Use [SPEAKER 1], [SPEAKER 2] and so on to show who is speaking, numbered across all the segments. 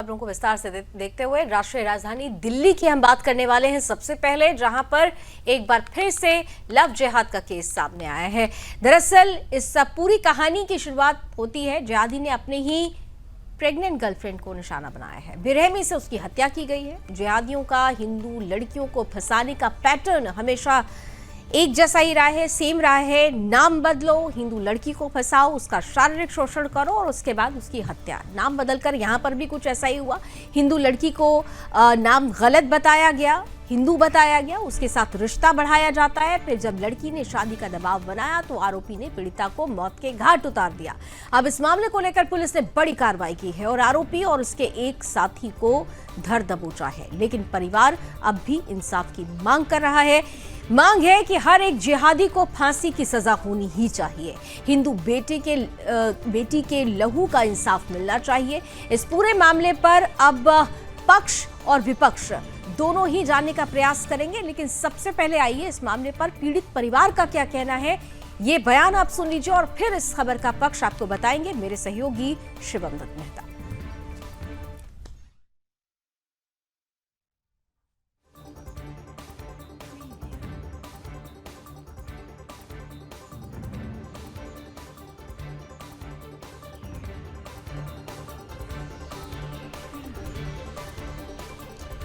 [SPEAKER 1] खबरों को विस्तार से देखते हुए राष्ट्रीय राजधानी दिल्ली की हम बात करने वाले हैं सबसे पहले, जहां पर एक बार फिर से लव जिहाद का केस सामने आया है। दरअसल इस पूरी कहानी की शुरुआत होती है, जिहादी ने अपने ही प्रेग्नेंट गर्लफ्रेंड को निशाना बनाया है। बेरहमी से उसकी हत्या की गई है। जिहादियों का हिंदू लड़कियों को फंसाने का पैटर्न हमेशा एक जैसा ही रहा है, सेम रहा है। नाम बदलो, हिंदू लड़की को फंसाओ, उसका शारीरिक शोषण करो और उसके बाद उसकी हत्या। नाम बदलकर यहाँ पर भी कुछ ऐसा ही हुआ। हिंदू लड़की को नाम गलत बताया गया, हिंदू बताया गया, उसके साथ रिश्ता बढ़ाया जाता है। फिर जब लड़की ने शादी का दबाव बनाया तो आरोपी ने पीड़िता को मौत के घाट उतार दिया। अब इस मामले को लेकर पुलिस ने बड़ी कार्रवाई की है और आरोपी और उसके एक साथी को धर दबोचा है। लेकिन परिवार अब भी इंसाफ की मांग कर रहा है। मांग है कि हर एक जिहादी को फांसी की सजा होनी ही चाहिए। हिंदू बेटी के लहू का इंसाफ मिलना चाहिए। इस पूरे मामले पर अब पक्ष और विपक्ष दोनों ही जानने का प्रयास करेंगे, लेकिन सबसे पहले आइए इस मामले पर पीड़ित परिवार का क्या कहना है, ये बयान आप सुन लीजिए और फिर इस खबर का पक्ष आपको बताएंगे मेरे सहयोगी शिवम दत्त मेहता।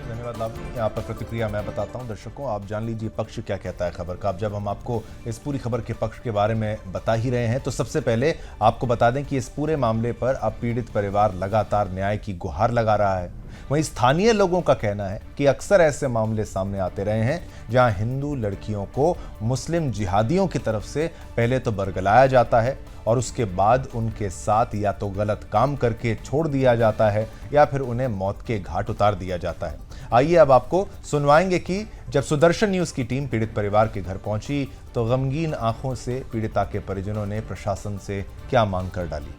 [SPEAKER 2] धन्यवाद। आप यहाँ पर प्रतिक्रिया मैं बताता हूँ दर्शकों, आप जान लीजिए पक्ष क्या कहता है खबर का। अब जब हम आपको इस पूरी खबर के पक्ष के बारे में बता ही रहे हैं तो सबसे पहले आपको बता दें कि इस पूरे मामले पर अब पीड़ित परिवार लगातार न्याय की गुहार लगा रहा है। वहीं स्थानीय लोगों का कहना है कि अक्सर ऐसे मामले सामने आते रहे हैं जहां हिंदू लड़कियों को मुस्लिम जिहादियों की तरफ से पहले तो बरगलाया जाता है और उसके बाद उनके साथ या तो गलत काम करके छोड़ दिया जाता है या फिर उन्हें मौत के घाट उतार दिया जाता है। आइए अब आपको सुनवाएंगे कि जब सुदर्शन न्यूज की टीम पीड़ित परिवार के घर पहुंची तो गमगीन आंखों से पीड़िता के परिजनों ने प्रशासन से क्या मांग कर डाली।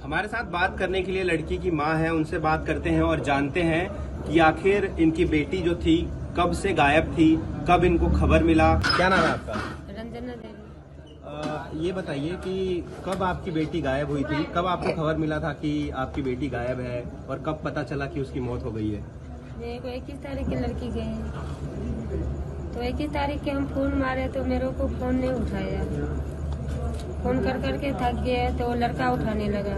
[SPEAKER 3] हमारे साथ बात करने के लिए लड़की की मां है, उनसे बात करते हैं और जानते हैं कि आखिर इनकी बेटी जो थी कब से गायब थी, कब इनको खबर मिला। क्या नाम है आपका?
[SPEAKER 4] रंजना देवी।
[SPEAKER 3] ये बताइए कि कब आपकी बेटी गायब हुई थी, कब आपको खबर मिला था कि आपकी बेटी गायब है और कब पता चला कि उसकी मौत हो गई है?
[SPEAKER 4] मेरे को 21 तारीख की लड़की गई, तो 21 तारीख के हम फोन मारे तो मेरे को फोन नहीं उठाया। फोन कर करके थक गए तो लड़का उठाने लगा।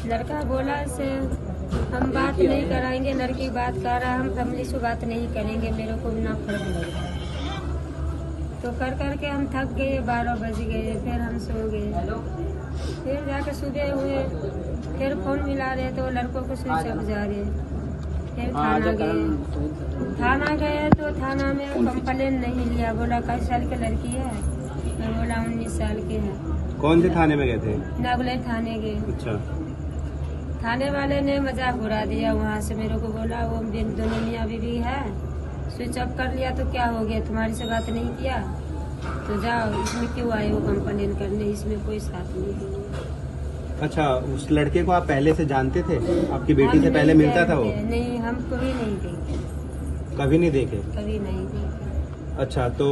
[SPEAKER 4] लड़का बोला से हम बात नहीं कराएंगे, लड़की बात कर रहा, हम फैमिली से बात नहीं करेंगे, मेरे को ना फर्क लग रहा है। तो कर करके हम थक गए, 12 बज गए, फिर हम सो गए। फिर जाके सुबह हुए, फिर फोन मिला रहे तो लड़कों को स्विच ऑफ जा रहे। फिर थाना गए तो थाना में कंप्लेन नहीं लिया, बोला कई साल की लड़की है, मैं बोला 19 साल के है।
[SPEAKER 3] कौन से थाने में गए थे?
[SPEAKER 4] नागले थाने गए।
[SPEAKER 3] अच्छा।
[SPEAKER 4] थाने वाले ने मजाक उड़ा दिया, वहाँ से मेरे को बोला वो दोनों मियाँ बीवी है, स्विच ऑफ कर लिया तो क्या हो गया, तुम्हारी से बात नहीं किया तो जाओ, इसमें क्यों आए वो कंप्लेन करने, इसमें कोई साथ नहीं है।
[SPEAKER 3] अच्छा, उस लड़के को आप पहले से जानते थे? आपकी बेटी से पहले मिलता था वो?
[SPEAKER 4] नहीं, हम कभी नहीं देखे।
[SPEAKER 3] कभी नहीं देखे?
[SPEAKER 4] कभी नहीं देखे।
[SPEAKER 3] अच्छा, तो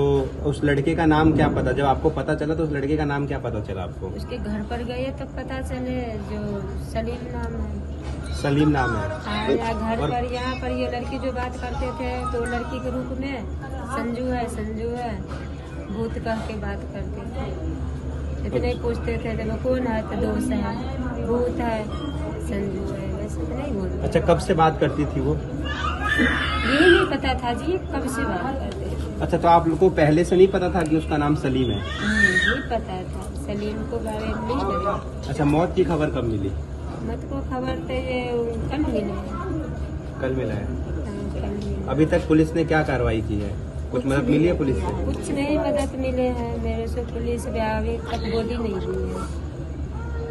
[SPEAKER 3] उस लड़के का नाम क्या पता, जब आपको पता चला तो उस लड़के का नाम क्या पता चला आपको?
[SPEAKER 4] उसके घर पर गए तब पता चले, जो सलीम नाम है।
[SPEAKER 3] सलीम नाम है?
[SPEAKER 4] या घर पर यहाँ पर ये लड़की जो बात करते थे तो लड़की के रूप में संजू है भूत कह के बात करते थे। इतने पूछते थे देखो कौन है तो दोस्त है, भूत है, संजू है, बस इतना ही बोलते।
[SPEAKER 3] अच्छा, कब से बात करती थी वो?
[SPEAKER 4] यही नहीं पता था जी कब से बात करते थे।
[SPEAKER 3] अच्छा, तो आप लोग को पहले से नहीं पता था कि उसका नाम सलीम है?
[SPEAKER 4] नहीं पता था, सलीम को बारे में नहीं पता।
[SPEAKER 3] अच्छा, मौत की खबर कब मिली?
[SPEAKER 4] मत को खबर तो ये कल मिले।
[SPEAKER 3] कल मिला है?
[SPEAKER 4] कल मिले।
[SPEAKER 3] अभी तक पुलिस ने क्या कार्रवाई की है? कुछ मदद मिली है पुलिस से?
[SPEAKER 4] कुछ नहीं मदद मिले हैं मेरे से, पुलिस अभी तक बॉडी नहीं दी है।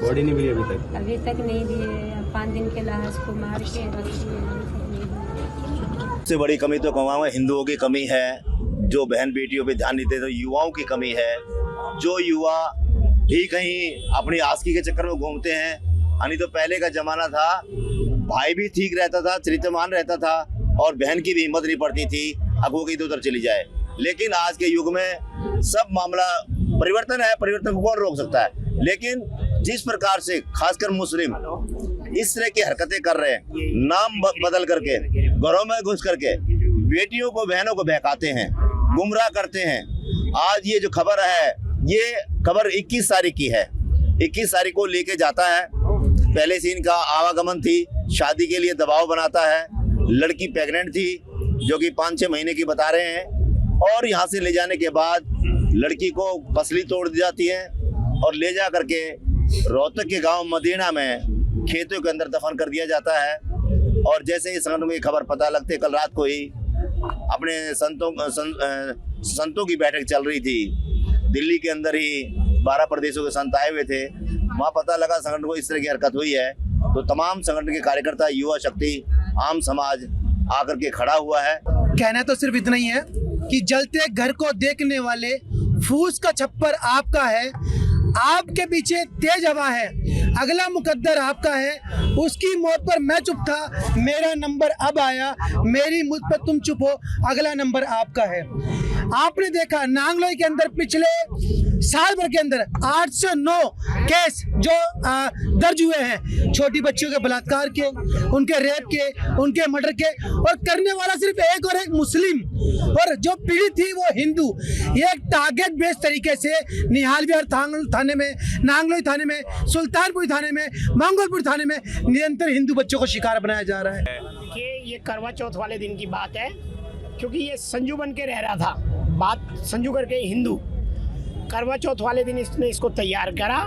[SPEAKER 3] बॉडी नहीं मिली अभी तक?
[SPEAKER 4] अभी तक नहीं दिए, 5 दिन के लाश को मार के रख दिए।
[SPEAKER 5] सबसे बड़ी कमी तो कहूँगा हिंदुओं की कमी है, जो बहन बेटियों पे ध्यान नहीं देते, तो युवाओं की कमी है। जो युवा भी कहीं अपनी आस्की के चक्कर में घूमते हैं, यानी तो पहले का जमाना था, भाई भी ठीक रहता था, चरित्रमान रहता था और बहन की भी हिम्मत नहीं पड़ती थी अब वो कहीं तो उधर चली जाए। लेकिन आज के युग में सब मामला परिवर्तन है, परिवर्तन को कौन रोक सकता है। लेकिन जिस प्रकार से खासकर मुस्लिम इस तरह की हरकतें कर रहे हैं, नाम बदल करके घरों में घुस करके बेटियों को, बहनों को बहकाते हैं, गुमराह करते हैं। आज ये जो खबर है, ये खबर 21 तारीख की है। 21 तारीख को लेके जाता है, पहले से इनका आवागमन थी, शादी के लिए दबाव बनाता है। लड़की प्रेग्नेंट थी जो कि 5-6 महीने की बता रहे हैं, और यहाँ से ले जाने के बाद लड़की को पसली तोड़ दी जाती है और ले जा करके रोहतक के गांव मदीना में खेतों के अंदर दफन कर दिया जाता है। और जैसे ही संगठन को ये खबर पता लगते, कल रात को ही अपने संतों की बैठक चल रही थी दिल्ली के अंदर ही, 12 प्रदेशों के संत आए हुए थे। वहाँ पता लगा संगठन को इस तरह की हरकत हुई है, तो तमाम संगठन के कार्यकर्ता, युवा शक्ति, आम समाज आकर के खड़ा हुआ है।
[SPEAKER 6] कहना तो सिर्फ इतना ही है कि जलते घर को देखने वाले फूस का छप्पर आपका है, आपके पीछे तेज हवा है, अगला मुकद्दर आपका है। उसकी मौत पर मैं चुप था, मेरा नंबर अब आया, मेरी मुझ पर तुम चुप हो, अगला नंबर आपका है। आपने देखा नांगलोई के अंदर पिछले साल भर के अंदर 809 केस जो दर्ज हुए हैं, छोटी बच्चियों के बलात्कार के, उनके रेप के, उनके मर्डर के, और करने वाला सिर्फ एक और एक मुस्लिम, और जो पीड़ित थी वो हिंदू। ये एक टारगेट बेस्ड तरीके से निहाल विहार थाने में, नांगलोई थाने में, सुल्तानपुर थाने में, मंगोलपुर थाने में निरंतर हिंदू बच्चों को शिकार बनाया जा रहा है।
[SPEAKER 7] कि ये करवा चौथ वाले दिन की बात है, क्योंकि ये संजू बन के रह रहा था, बात संजू करके हिंदू। करवा चौथ वाले दिन इसने इसको तैयार करा,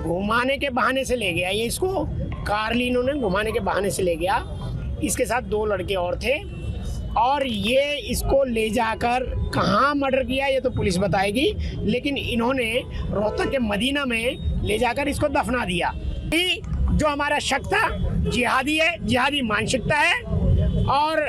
[SPEAKER 7] घुमाने के बहाने से ले गया, ये इसको कारलिनों ने घुमाने के बहाने से ले गया। इसके साथ 2 लड़के और थे, और ये इसको ले जाकर कहाँ मर्डर किया ये तो पुलिस बताएगी, लेकिन इन्होंने रोहतक के मदीना में ले जाकर इसको दफना दिया। ये जो हमारा शक था जिहादी है, जिहादी मानसिकता है, और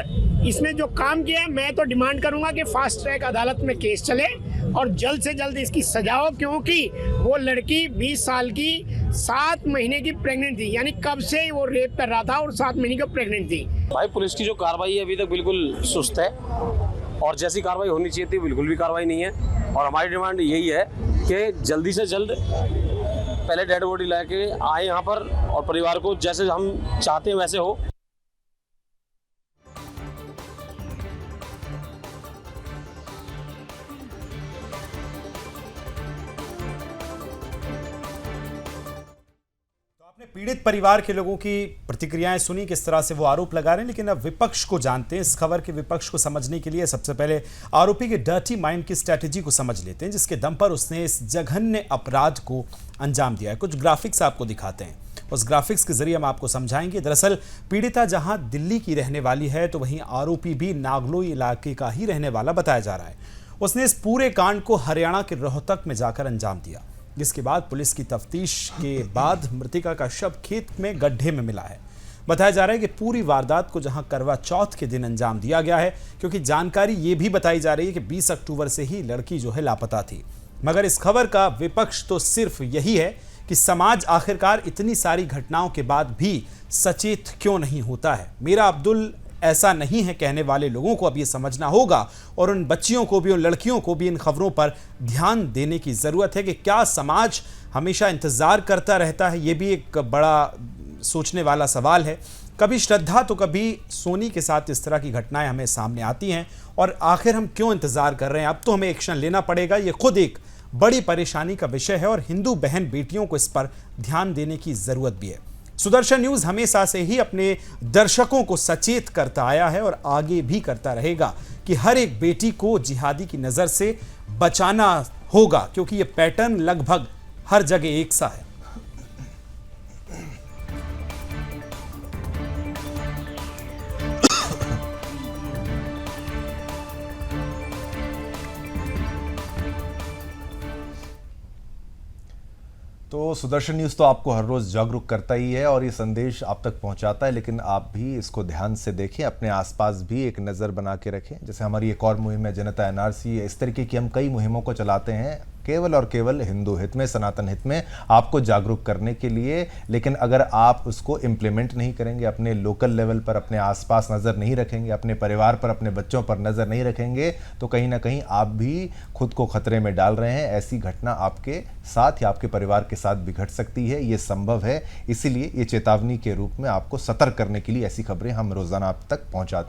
[SPEAKER 7] इसने जो काम किया है, मैं तो डिमांड करूंगा कि फास्ट ट्रैक अदालत में केस चले और जल्द से जल्द इसकी सजा हो, क्योंकि वो लड़की 20 साल की 7 महीने की प्रेग्नेंट थी, यानी कब से वो रेप कर रहा था और 7 महीने की प्रेग्नेंट थी।
[SPEAKER 8] भाई पुलिस की जो कार्रवाई है अभी तक बिल्कुल सुस्त है, और जैसी कार्रवाई होनी चाहिए थी बिल्कुल भी कार्रवाई नहीं है। और हमारी डिमांड यही है कि जल्दी से जल्द पहले डेड बॉडी लेके आए यहाँ पर, और परिवार को जैसे हम चाहते हैं वैसे हो।
[SPEAKER 9] पीड़ित परिवार के लोगों की प्रतिक्रियाएं सुनी, किस तरह से वो आरोप लगा रहे हैं, लेकिन अब विपक्ष को जानते हैं। इस खबर के विपक्ष को समझने के लिए सबसे पहले आरोपी के डर्टी माइंड की स्ट्रैटेजी को समझ लेते हैं, जिसके दम पर उसने इस जघन्य अपराध को अंजाम दिया है। कुछ ग्राफिक्स आपको दिखाते हैं, उस ग्राफिक्स के जरिए हम आपको समझाएंगे। दरअसल पीड़िता जहां दिल्ली की रहने वाली है, तो वहीं आरोपी भी नागलोई इलाके का ही रहने वाला बताया जा रहा है। उसने इस पूरे कांड को हरियाणा के रोहतक में जाकर अंजाम दिया, जिसके बाद पुलिस की तफ्तीश के बाद मृतिका का शव खेत में गड्ढे में मिला है। बताया जा रहा है कि पूरी वारदात को जहां करवा चौथ के दिन अंजाम दिया गया है, क्योंकि जानकारी ये भी बताई जा रही है कि 20 अक्टूबर से ही लड़की जो है लापता थी। मगर इस खबर का विपक्ष तो सिर्फ यही है कि समाज आखिरकार इतनी सारी घटनाओं के बाद भी सचेत क्यों नहीं होता है। मेरा अब्दुल ऐसा नहीं है कहने वाले लोगों को अब ये समझना होगा, और उन बच्चियों को भी, उन लड़कियों को भी इन खबरों पर ध्यान देने की ज़रूरत है कि क्या समाज हमेशा इंतज़ार करता रहता है। ये भी एक बड़ा सोचने वाला सवाल है। कभी श्रद्धा तो कभी सोनी के साथ इस तरह की घटनाएं हमें सामने आती हैं, और आखिर हम क्यों इंतज़ार कर रहे हैं। अब तो हमें एक्शन लेना पड़ेगा। ये खुद एक बड़ी परेशानी का विषय है, और हिंदू बहन बेटियों को इस पर ध्यान देने की ज़रूरत भी है। सुदर्शन न्यूज़ हमेशा से ही अपने दर्शकों को सचेत करता आया है, और आगे भी करता रहेगा कि हर एक बेटी को जिहादी की नज़र से बचाना होगा, क्योंकि ये पैटर्न लगभग हर जगह एक सा है।
[SPEAKER 2] तो सुदर्शन न्यूज़ तो आपको हर रोज़ जागरूक करता ही है और ये संदेश आप तक पहुंचाता है, लेकिन आप भी इसको ध्यान से देखें, अपने आसपास भी एक नज़र बना के रखें। जैसे हमारी एक और मुहिम है जनता एनआरसी, इस तरीके की हम कई मुहिमों को चलाते हैं केवल और केवल हिंदू हित में, सनातन हित में, आपको जागरूक करने के लिए। लेकिन अगर आप उसको इम्प्लीमेंट नहीं करेंगे, अपने लोकल लेवल पर अपने आसपास नज़र नहीं रखेंगे, अपने परिवार पर, अपने बच्चों पर नज़र नहीं रखेंगे, तो कहीं ना कहीं आप भी खुद को खतरे में डाल रहे हैं। ऐसी घटना आपके साथ या आपके परिवार के साथ भी घट सकती है, ये संभव है। इसीलिए ये चेतावनी के रूप में आपको सतर्क करने के लिए ऐसी खबरें हम रोज़ाना आप तक पहुंचाते हैं।